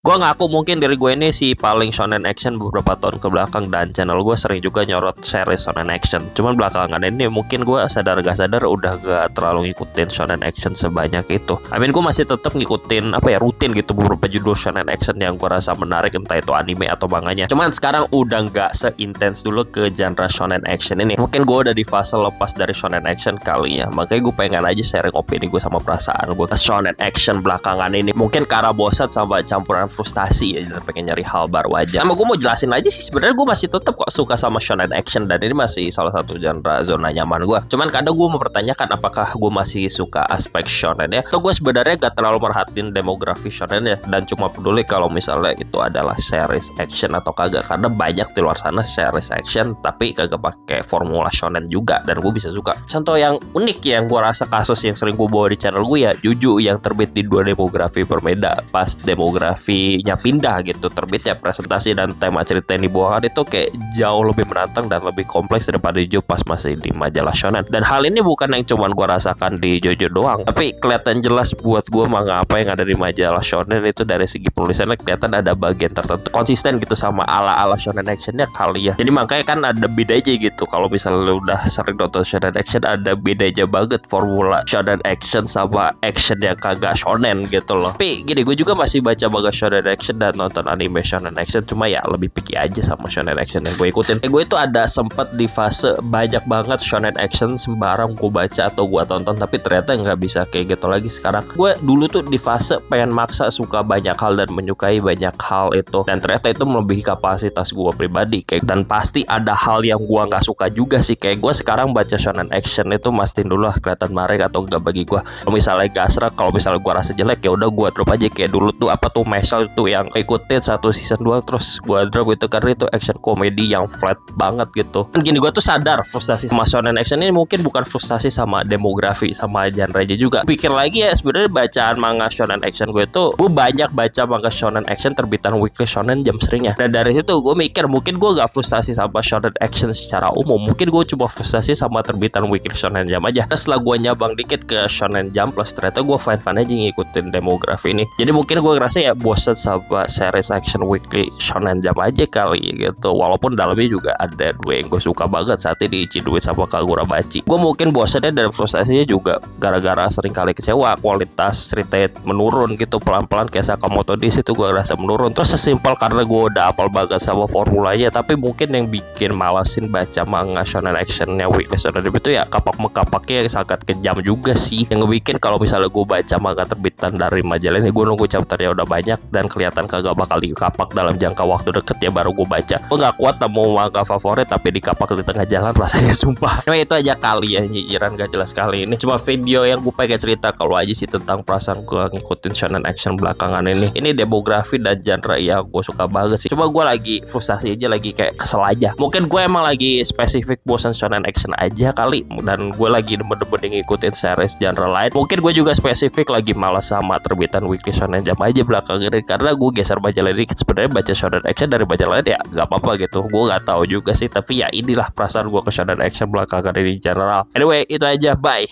Gue ngaku mungkin diri gue ini si paling shonen action beberapa tahun ke belakang, dan channel gue sering juga nyorot series shonen action. Cuman belakangan ini mungkin gue sadar gak sadar udah gak terlalu ngikutin shonen action sebanyak itu. Gue masih tetap ngikutin rutin gitu beberapa judul shonen action yang gue rasa menarik, entah itu anime atau manganya. Cuman sekarang udah gak seintens dulu ke genre shonen action ini. Mungkin gue udah di fase lepas dari shonen action kali ya. Makanya gue pengen aja sharing opini gue sama perasaan gue ke shonen action belakangan ini. Mungkin karena bosan sama campuran frustasi ya, dan pengen nyari hal baru aja. Sama gue mau jelasin aja sih, sebenarnya gue masih tetap kok suka sama shonen action, dan ini masih salah satu genre zona nyaman gue. Cuman kadang gue mempertanyakan apakah gue masih suka aspek shonen ya, atau gue sebenarnya gak terlalu merhatiin demografi shonen ya, dan cuma peduli kalau misalnya itu adalah series action atau kagak. Karena banyak di luar sana series action tapi kagak pakai formula shonen juga, dan gue bisa suka. Contoh yang unik yang gue rasa kasus yang sering gue bawa di channel gue ya, Juju yang terbit di dua demografi berbeda. Pas demografinya pindah gitu, terbitnya presentasi dan tema cerita yang dibawakan itu kayak jauh lebih menantang dan lebih kompleks daripada Jojo pas masih di majalah shonen. Dan hal ini bukan yang cuman gue rasakan di Jojo doang, tapi kelihatan jelas buat gue manga apa yang ada di majalah shonen itu dari segi penulisannya kelihatan ada bagian tertentu konsisten gitu sama ala-ala shonen actionnya kali ya. Jadi makanya kan ada beda aja gitu. Kalau misalnya lu udah sering nonton shonen action, ada beda aja banget formula shonen action sama action yang kagak shonen gitu loh. Tapi gini, gue juga masih baca manga shonen action dan nonton anime shonen action, cuma ya lebih picky aja sama shonen action yang gue ikutin. Gue itu ada sempet di fase banyak banget shonen action sembarang gue baca atau gue tonton, tapi ternyata nggak bisa kayak gitu lagi sekarang. Gue dulu tuh di fase pengen maksa suka banyak hal dan menyukai banyak hal itu, dan ternyata itu melebihi kapasitas gue pribadi kayak. Dan pasti ada hal yang gue nggak suka juga sih, kayak gue sekarang baca shonen action itu mastiin dulu lah kelihatan menarik atau enggak bagi gue. Kalau misalnya gasra, kalau misalnya gue rasa jelek ya udah gue drop aja. Kayak dulu tuh apa tuh Mesal tuh yang ikutin satu season 2 terus gue drop gitu karena itu action komedi yang flat banget gitu. Dan gini, gue tuh sadar frustasi sama shonen action ini mungkin bukan frustasi sama demografi sama genre aja juga. Pikir lagi ya, sebenarnya bacaan manga shonen action gue tuh, gue banyak baca manga shonen action terbitan Weekly Shonen Jump seringnya. Dan dari situ gue mikir mungkin gue gak frustasi sama shonen action secara umum, mungkin gue cuma frustasi sama terbitan Weekly Shonen Jump aja. Dan setelah gue nyabang dikit ke Shonen Jump Plus, ternyata gue fine-fine aja ngikutin demografi ini. Jadi mungkin gue ngerasa ya bosen sama series action Weekly Shonen Jump aja kali gitu. Walaupun dalamnya juga ada dua yang gue suka banget saat ini, Ichiduit sama Kagurabachi. Gue mungkin bosennya dan frustasinya juga gara-gara sering kali kecewa, kualitas cerita menurun gitu pelan-pelan. Kayak Sakamoto Days itu gue rasa menurun. Terus sesimpel karena gue udah apal banget sama formulanya, tapi mungkin yang bikin malasin baca manga shonen actionnya Weekly Shonen Jump itu ya kapak-mekapaknya yang sangat kejam juga sih, yang ngebikin kalau misalnya gue baca manga terbitan dari majalah ini, gue nunggu chapternya udah banyak dan kelihatan kagak bakal dikapak dalam jangka waktu deket ya baru gue baca. Gue gak kuat nemu manga favorit tapi dikapak di tengah jalan, rasanya sumpah. Nah itu aja kali ya nyinyiran gak jelas kali ini. Cuma video yang gue pengen cerita kalau aja sih tentang perasaan gue ngikutin shonen action belakangan ini. Ini demografi dan genre yang gue suka banget sih. Cuma gue lagi frustasi aja, lagi kayak kesel aja. Mungkin gue emang lagi spesifik bosan shonen action aja kali, dan gue lagi demen-demen ngikutin series genre lain. Mungkin gue juga spesifik lagi malas sama terbitan Weekly Shonen Jump aja belakangan ini, karena gue geser majalah ini. Sebenarnya baca shonen action dari majalah lain ya gak apa-apa gitu. Gue gak tahu juga sih, tapi ya inilah perasaan gue ke shonen action belakangan ini general. Anyway, itu aja, bye.